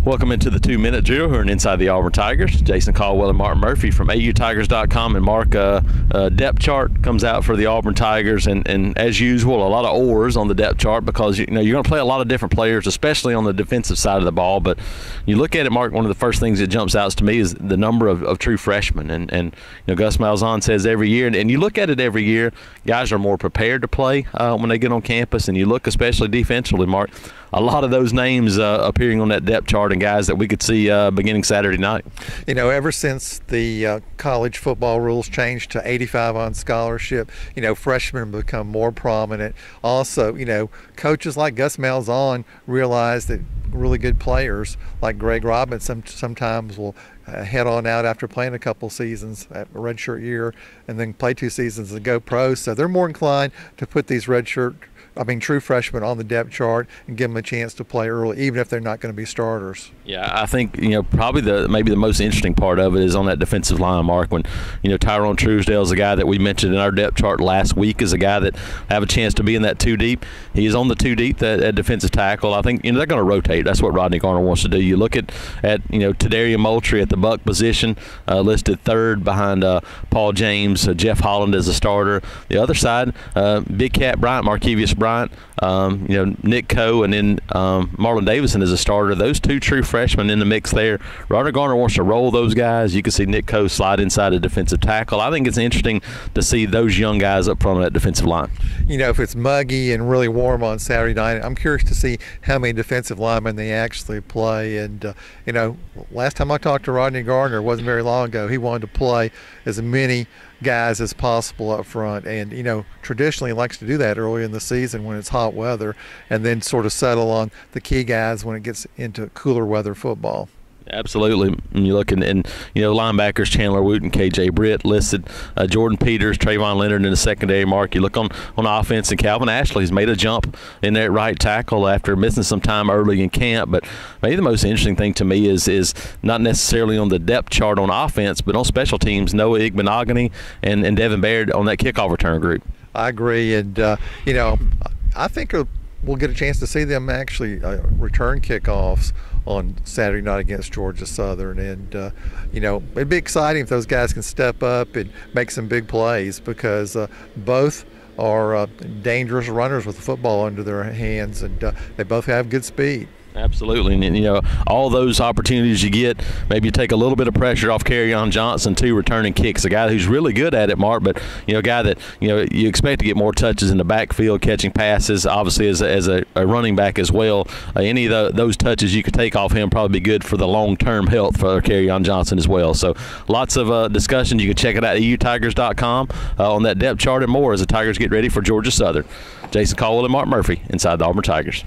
Welcome into the 2-minute drill here on Inside the Auburn Tigers. Jason Caldwell and Mark Murphy from AUTigers.com. And Mark, depth chart comes out for the Auburn Tigers, and as usual, a lot of oars on the depth chart because you're going to play a lot of different players, especially on the defensive side of the ball. But you look at it, Mark, one of the first things that jumps out to me is the number of true freshmen. And Gus Malzahn says every year, and you look at it every year, guys are more prepared to play when they get on campus. And you look especially defensively, Mark, a lot of those names appearing on that depth chart and guys that we could see beginning Saturday night. Ever since the college football rules changed to 85 on scholarship, freshmen become more prominent. Also, coaches like Gus Malzahn realize that really good players like Greg Robinson sometimes will head on out after playing a couple seasons at a redshirt year and then play 2 seasons and go pro. So they're more inclined to put these true freshmen on the depth chart and give them a chance to play early, even if they're not going to be starters. Yeah, I think probably maybe the most interesting part of it is on that defensive line, Mark. When Tyrone Truesdale is a guy that we mentioned in our depth chart last week, is a guy that have a chance to be in that 2 deep. He is on the 2 deep at defensive tackle. I think they're going to rotate. That's what Rodney Garner wants to do. You look at Tadarian Moultrie at the buck position, listed 3rd behind Paul James. Jeff Holland as a starter. The other side, Big Cat Bryant, Markevius Bryant, Nick Coe, and then Marlon Davison as a starter. Those 2 true freshmen in the mix there. Rodney Garner wants to roll those guys. You can see Nick Coe slide inside a defensive tackle. I think it's interesting to see those young guys up front of that defensive line. If it's muggy and really warm on Saturday night, I'm curious to see how many defensive linemen they actually play. And, last time I talked to Rodney Garner, it wasn't very long ago, he wanted to play as many guys as possible up front, and traditionally he likes to do that early in the season when it's hot weather, and then sort of settle on the key guys when it gets into cooler weather football. Absolutely. And you look and linebackers Chandler Wooten, KJ Britt listed, Jordan Peters, Trayvon Leonard in the secondary, Mark. You look on offense, and Calvin Ashley's made a jump in that right tackle after missing some time early in camp. But maybe the most interesting thing to me is not necessarily on the depth chart on offense, but on special teams, Noah Igbenogany and Devin Baird on that kickoff return group. I agree, and I think we'll get a chance to see them actually return kickoffs on Saturday night against Georgia Southern, and it'd be exciting if those guys can step up and make some big plays, because both are dangerous runners with the football under their hands, and they both have good speed. Absolutely, and all those opportunities you get, maybe you take a little bit of pressure off Kerryon Johnson too, returning kicks. A guy who's really good at it, Mark, but a guy that you expect to get more touches in the backfield, catching passes, obviously as a running back as well. Any of those touches you could take off him probably be good for the long-term health for Kerryon Johnson as well. So lots of discussion. You can check it out at AUTigers.com on that depth chart and more as the Tigers get ready for Georgia Southern. Jason Caldwell and Mark Murphy, Inside the Auburn Tigers.